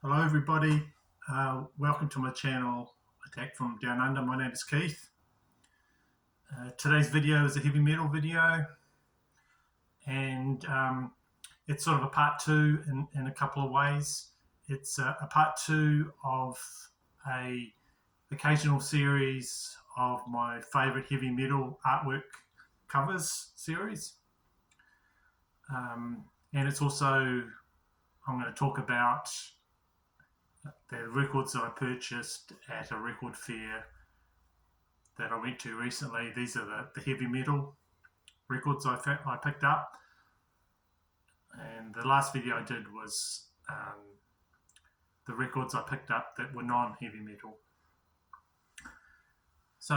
Hello everybody, welcome to my channel Attack from Down Under. My name is Keith. Today's video is a heavy metal video, and it's sort of a part two in a couple of ways. It's a part two of a occasional series of my favourite heavy metal artwork covers series, and it's also, I'm going to talk about the records that I purchased at a record fair that I went to recently. These are the heavy metal records I picked up. And the last video I did was the records I picked up that were non-heavy metal. So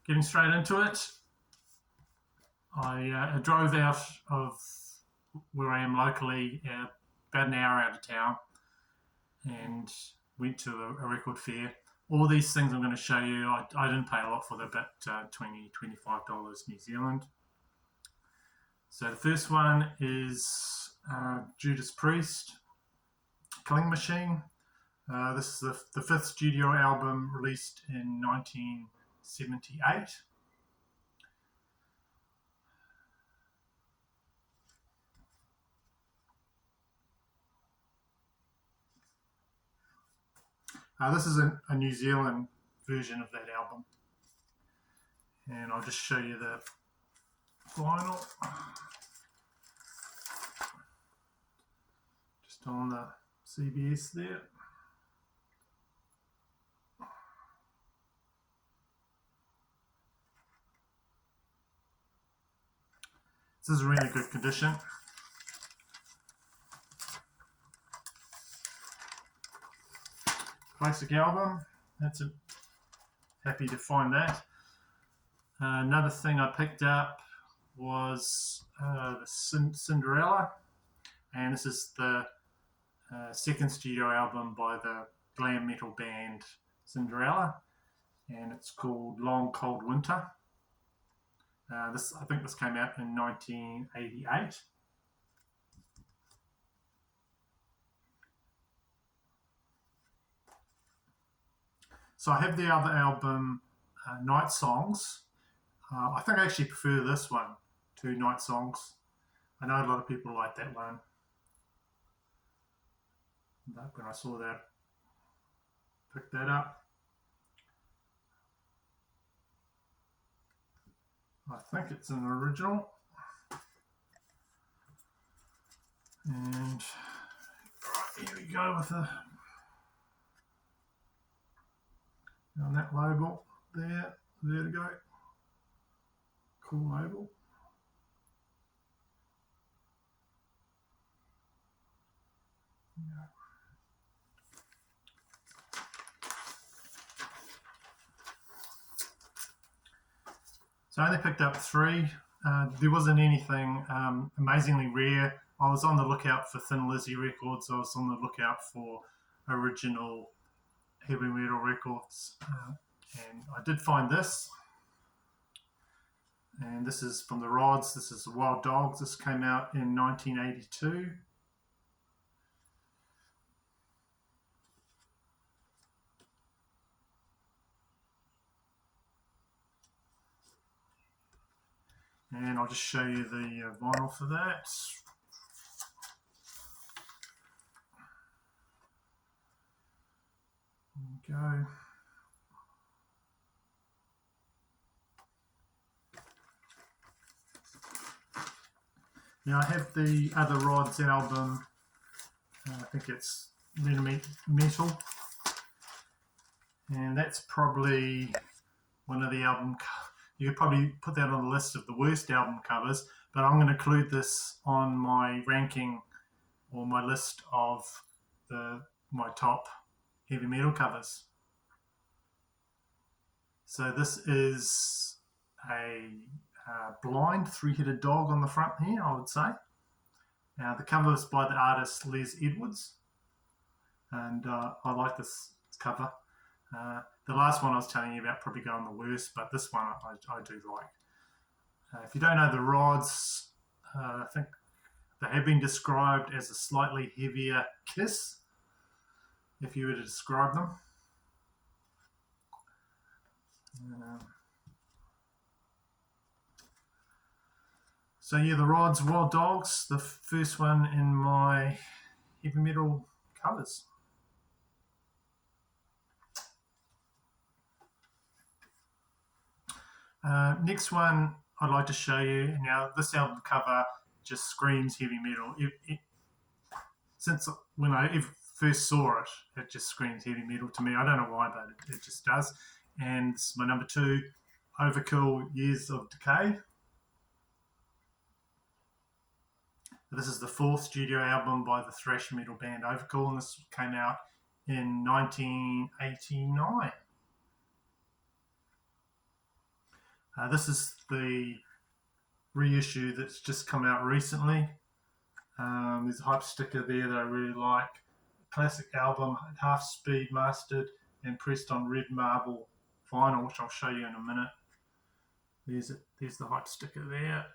getting straight into it, I drove out of where I am locally, about an hour out of town, and went to a record fair. All these things I'm going to show you, I didn't pay a lot for them, but $25 New Zealand. So the first one is Judas Priest, Killing Machine. This is the fifth studio album released in 1978. This is a New Zealand version of that album, and I'll just show you the vinyl. Just on the CBS there. This is really good condition. Classic album. Happy to find that. Another thing I picked up was the Cinderella, and this is the second studio album by the glam metal band Cinderella, and it's called Long Cold Winter. I think this came out in 1988. So I have the other album, Night Songs. I think I actually prefer this one to Night Songs. I know a lot of people like that one, but when I saw that, picked that up. I think it's an original. And right, here we go with on that label there to go. Cool label. Yeah. So I only picked up three. There wasn't anything amazingly rare. I was on the lookout for Thin Lizzy records. I was on the lookout for original heavy metal records, and I did find this. And this is from the Rods. This is the Wild Dogs. This came out in 1982. And I'll just show you the vinyl for that. There we go. Now I have the other Rods album. I think it's Metal, and that's probably one of the album. You could probably put that on the list of the worst album covers, but I'm going to include this on my ranking or my list of my top heavy metal covers. So this is a blind three-headed dog on the front here, I would say. Now the cover is by the artist Les Edwards, and I like this cover. The last one I was telling you about probably going the worst, but this one I do like. If you don't know the Rods, I think they have been described as a slightly heavier Kiss, if you were to describe them. So yeah, the Rods, Wild Dogs, the first one in my heavy metal covers. Next one I'd like to show you. Now, this album cover just screams heavy metal. Since when I first saw it, it just screams heavy metal to me. I don't know why, but it just does. And this is my number 2, Overkill, Years of Decay. This is the 4th studio album by the thrash metal band Overkill, and this came out in 1989. This is the reissue that's just come out recently. There's a hype sticker there that I really like. Classic album, half speed mastered and pressed on red marble vinyl, which I'll show you in a minute. There's the hype sticker there.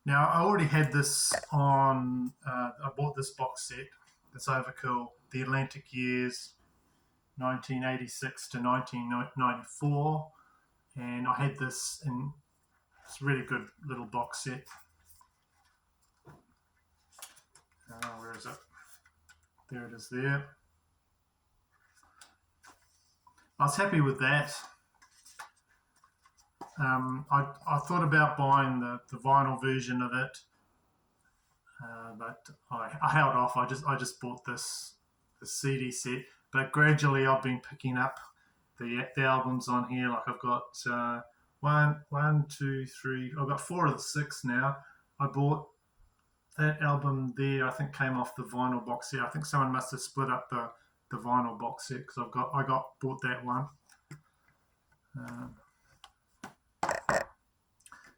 Now, I already had this on, I bought this box set, this Overkill, The Atlantic Years, 1986 to 1994, and I had this in this really good little box set. Where is it? There it is there. I was happy with that. I thought about buying the vinyl version of it, but I held off. I just bought the CD set. But gradually, I've been picking up the albums on here. Like I've got one, two, three. I've got 4 of the 6 now. I bought that album there. I think came off the vinyl box set. I think someone must have split up the vinyl box set because I bought that one.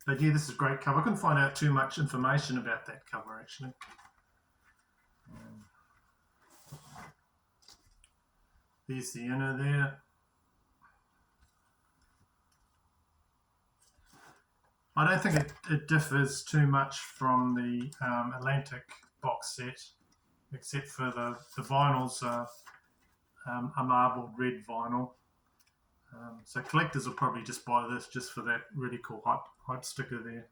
But yeah, this is a great cover. I couldn't find out too much information about that cover actually. There's the inner there. I don't think it differs too much from the Atlantic box set, except for the vinyls are a marbled red vinyl. So collectors will probably just buy this just for that really cool hype sticker there.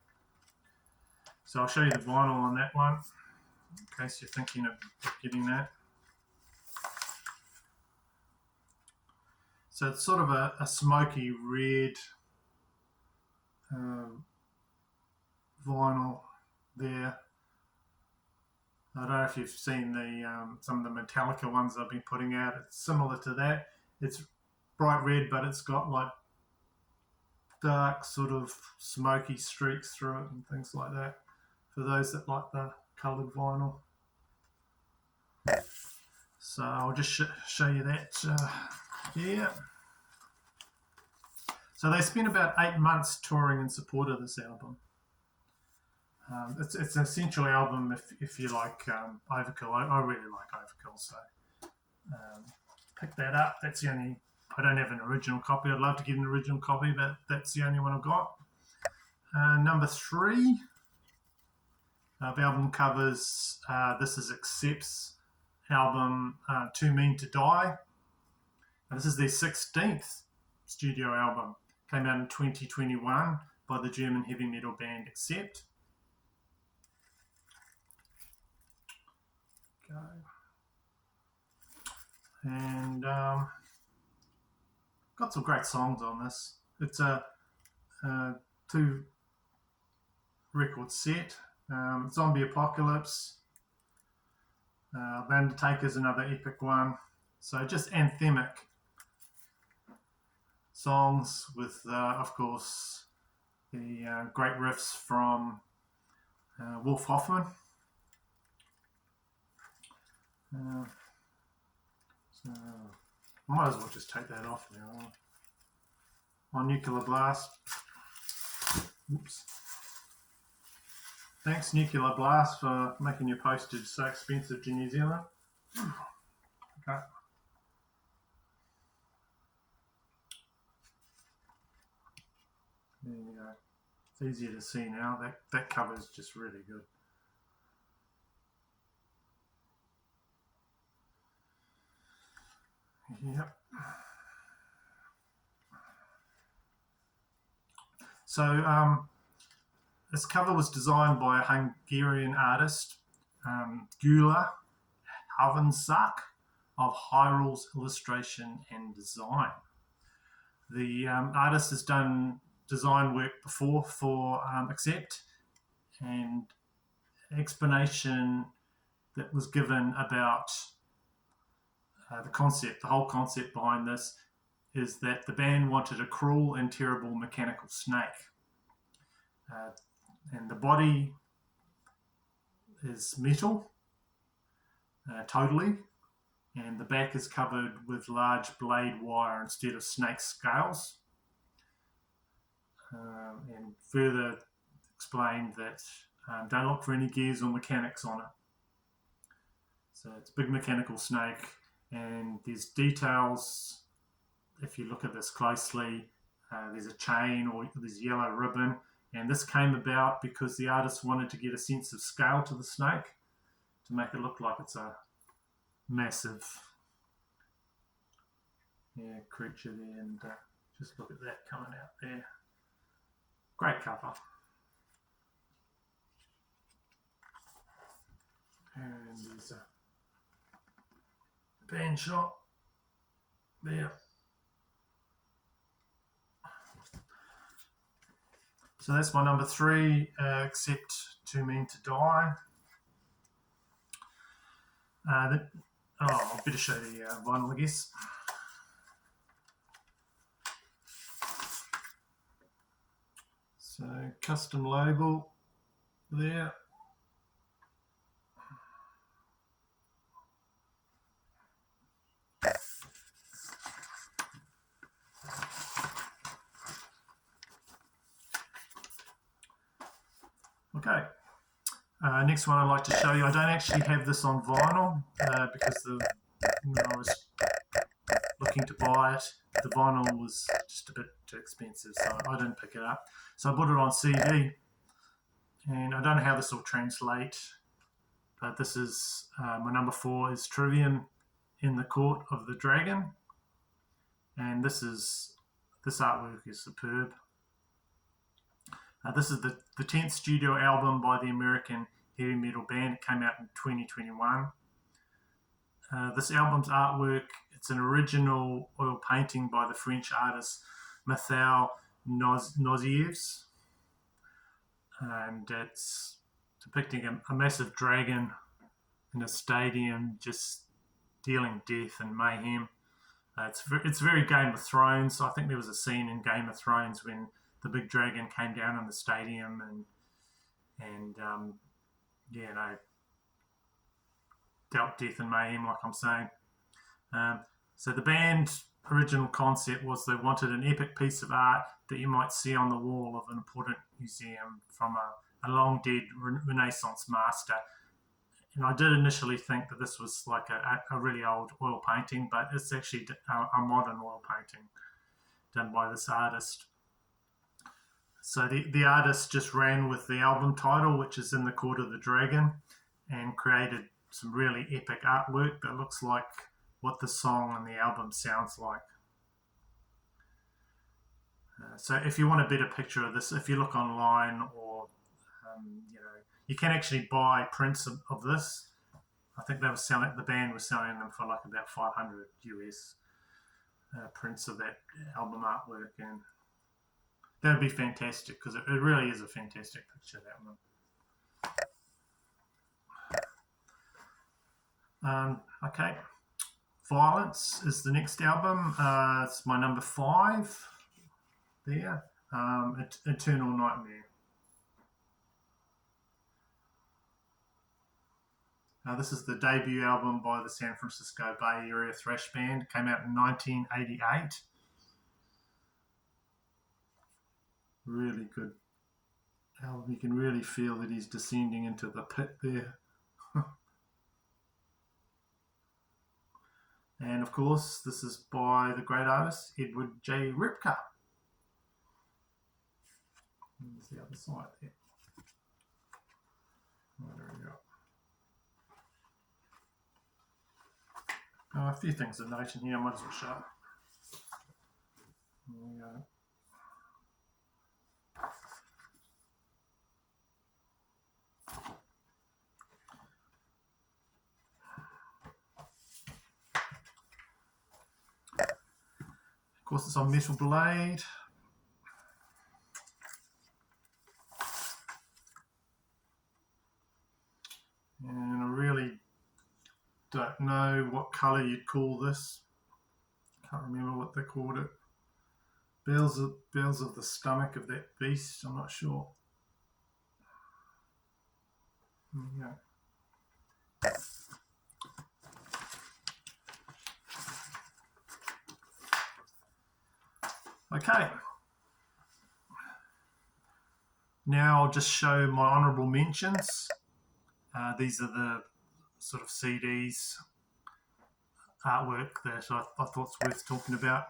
So I'll show you the vinyl on that one, in case you're thinking of getting that. So it's sort of a smoky red vinyl there. I don't know if you've seen some of the Metallica ones I've been putting out. It's similar to that. It's bright red, but it's got like dark sort of smoky streaks through it and things like that, for those that like the coloured vinyl. So I'll just show you that here. So they spent about 8 months touring in support of this album. It's an essential album if you like Overkill. I really like Overkill, so pick that up. That's the only. I don't have an original copy. I'd love to get an original copy, but that's the only one I've got. Number 3, the album covers. This is Accept's album, Too Mean to Die. And this is their 16th studio album. Came out in 2021 by the German heavy metal band Accept. Okay. And got some great songs on this. It's a 2 record set. Zombie Apocalypse. The Undertaker's another epic one. So just anthemic songs with, of course, the great riffs from Wolf Hoffman. So I might as well just take that off now. On Nuclear Blast. Oops. Thanks, Nuclear Blast, for making your postage so expensive to New Zealand. Okay. There you go. It's easier to see now. That cover is just really good. Yep. So this cover was designed by a Hungarian artist, Gyula Havanczak of Hyrule Illustration and Design. The artist has done design work before for Accept, and explanation that was given about the whole concept behind this is that the band wanted a cruel and terrible mechanical snake. And the body is metal, totally, and the back is covered with large blade wire instead of snake scales. And further explained that don't look for any gears or mechanics on it. So it's a big mechanical snake, and there's details. If you look at this closely, there's a chain or there's yellow ribbon, and this came about because the artist wanted to get a sense of scale to the snake to make it look like it's a massive creature there. And just look at that coming out there. Great cover. And there's a band shot there. So that's my number 3, Accept Too Mean to Die. I better show the vinyl, I guess. So custom label there. Okay, next one I'd like to show you. I don't actually have this on vinyl because when I was looking to buy it, the vinyl was just a bit too expensive, so I didn't pick it up. So I bought it on CD, and I don't know how this will translate, but this is my number 4 is Trivium in the Court of the Dragon, and this artwork is superb. This is the 10th studio album by the American heavy metal band. It came out in 2021. This album's artwork, it's an original oil painting by the French artist Michel Nozieves. And it's depicting a massive dragon in a stadium just dealing death and mayhem. It's very Game of Thrones. I think there was a scene in Game of Thrones when the big dragon came down on the stadium and dealt death and mayhem, like I'm saying. So the band's original concept was they wanted an epic piece of art that you might see on the wall of an important museum from a long-dead Renaissance master. And I did initially think that this was like a really old oil painting, but it's actually a modern oil painting done by this artist. So the artist just ran with the album title, which is In the Court of the Dragon, and created some really epic artwork that looks like what the song and the album sounds like. So if you want a better picture of this, if you look online or, you can actually buy prints of this. I think the band was selling them for like about 500 US prints of that album artwork, and that would be fantastic because it really is a fantastic picture, that one. Okay, Violence is the next album. It's my number 5 there. Eternal Nightmare. This is the debut album by the San Francisco Bay Area thrash band. It came out in 1988. Really good album. You can really feel that he's descending into the pit there. And of course, this is by the great artist Edward J. Repka. There's the other side there. Oh, there we go. Oh, a few things to note in here, I might as well show. There we go. Of course, it's on metal blade. And I really don't know what colour you'd call this. Can't remember what they called it. Bells of the stomach of that beast. I'm not sure. Yeah. Okay. Now I'll just show my honourable mentions. These are the sort of CDs artwork that I thought was worth talking about.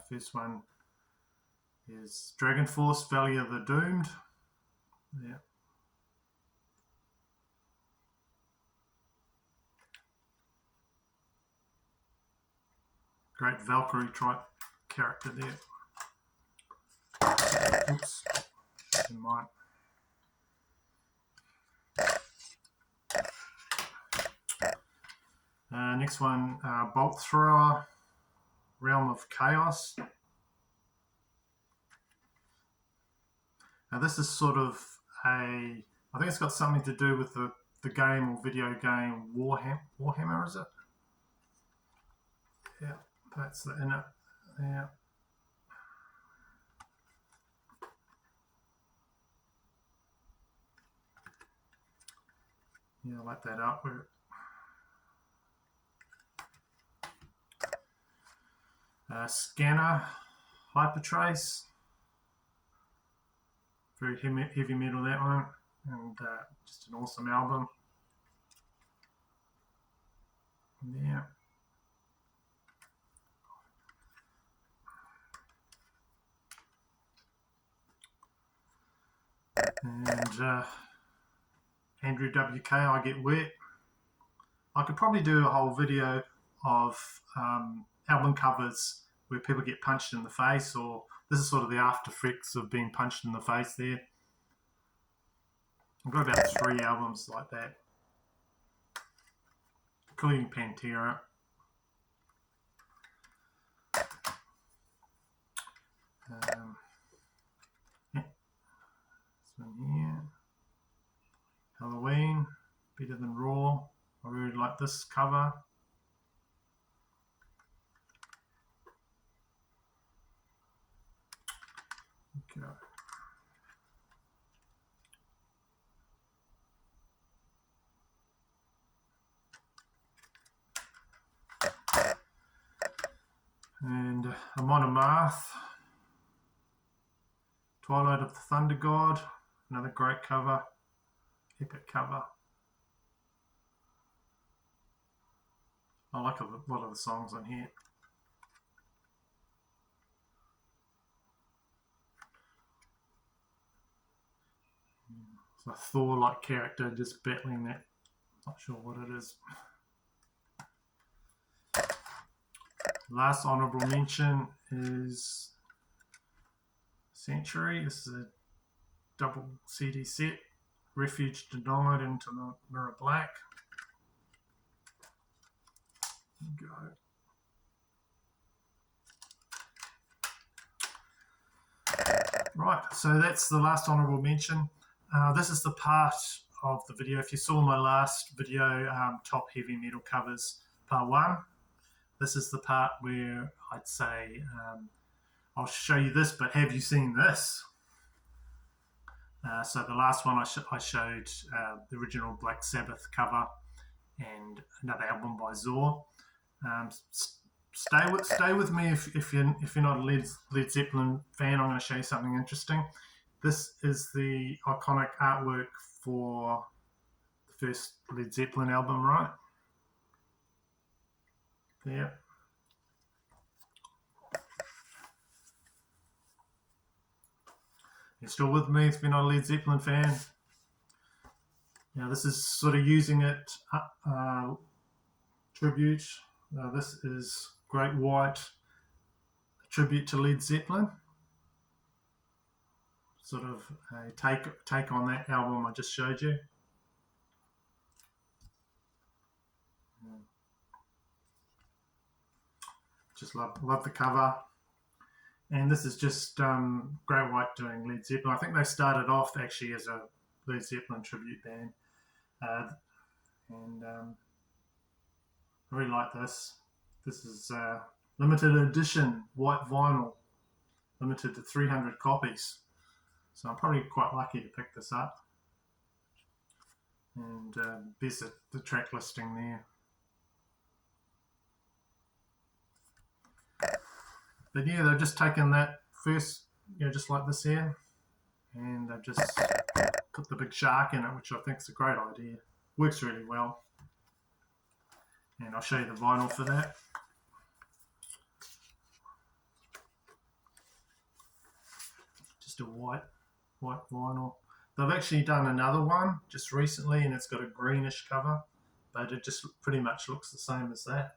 First one is Dragon Force, Valley of the Doomed. Yeah. Great Valkyrie type character there. Oops, in mine. Next one, Bolt Thrower, Realm of Chaos. Now this is sort of I think it's got something to do with the game or video game Warhammer, is it? Yeah, that's the inner. Yeah. Yeah, I like that artwork. Scanner, Hypertrace. Very heavy metal, that one. And just an awesome album. Yeah. And Andrew WK, I Get Wet. I could probably do a whole video of album covers where people get punched in the face, or this is sort of the after effects of being punched in the face there. I've got about 3 albums like that, including Pantera. Yeah. This one here. Halloween, Better Than Raw. I really like this cover. Okay. And Amon Amarth, Twilight of the Thunder God, another great cover, epic cover. I like a lot of the songs on here. It's a Thor-like character just battling that. Not sure what it is. Last honourable mention is Century. This is a double CD set. Refuge Denied into the Mirror Black. There you go. Right, so that's the last honourable mention. This is the part of the video. If you saw my last video, Top Heavy Metal Covers Part 1, this is the part where I'd say, I'll show you this, but have you seen this? So the last one I showed the original Black Sabbath cover and another album by Zor. Stay with me if you're not a Led Zeppelin fan. I'm going to show you something interesting. This is the iconic artwork for the first Led Zeppelin album, right? There. You're still with me if you're not a Led Zeppelin fan. Now this is sort of using it tribute. This is Great White, a tribute to Led Zeppelin. Sort of a take on that album I just showed you. Just love the cover. And this is just Great White doing Led Zeppelin. I think they started off actually as a Led Zeppelin tribute band. And I really like this. This is limited edition white vinyl, limited to 300 copies. So I'm probably quite lucky to pick this up. And there's the track listing there. But yeah, they've just taken that first, just like this here, and they've just put the big shark in it, which I think is a great idea. Works really well. And I'll show you the vinyl for that. Just a white vinyl. They've actually done another one just recently, and it's got a greenish cover, but it just pretty much looks the same as that.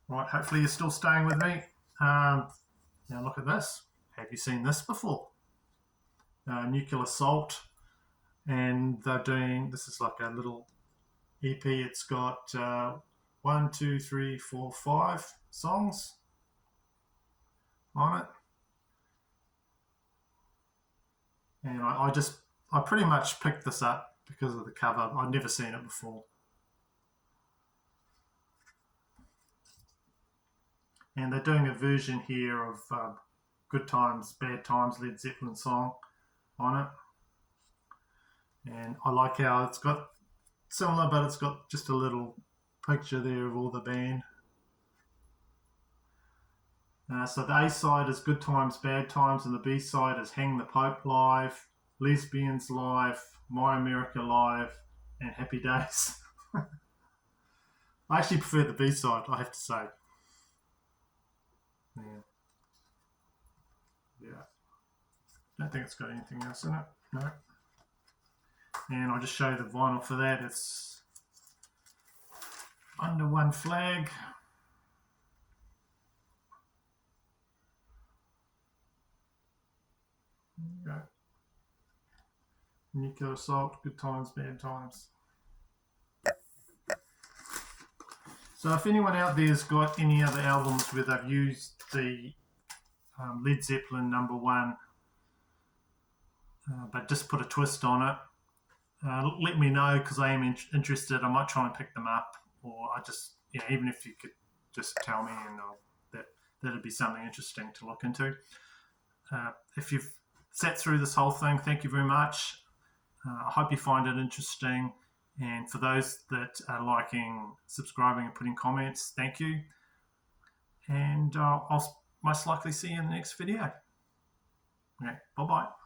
Right, hopefully you're still staying with me. Now look at this. Have you seen this before? Nuclear Assault, and they're doing, this is like a little EP. It's got 1, 2, 3, 4, 5 songs on it. And I pretty much picked this up because of the cover. I'd never seen it before. And they're doing a version here of Good Times, Bad Times, Led Zeppelin song on it. And I like how it's got similar, but it's got just a little picture there of all the band. So the A side is Good Times, Bad Times, and the B side is Hang the Pope Live, Lesbians Live, My America Live, and Happy Days. I actually prefer the B side, I have to say. Yeah. Don't think it's got anything else in it. No. And I'll just show you the vinyl for that. It's Under One Flag. There you go. Nuclear Assault, Good Times, Bad Times. So if anyone out there's got any other albums where they've used the Led Zeppelin #1, but just put a twist on it, let me know, because I am interested. I might try and pick them up, or I just, even if you could just tell me, and that'd be something interesting to look into. If you've sat through this whole thing, thank you very much. I hope you find it interesting. And for those that are liking, subscribing, and putting comments, thank you. And I'll most likely see you in the next video. Okay, bye-bye.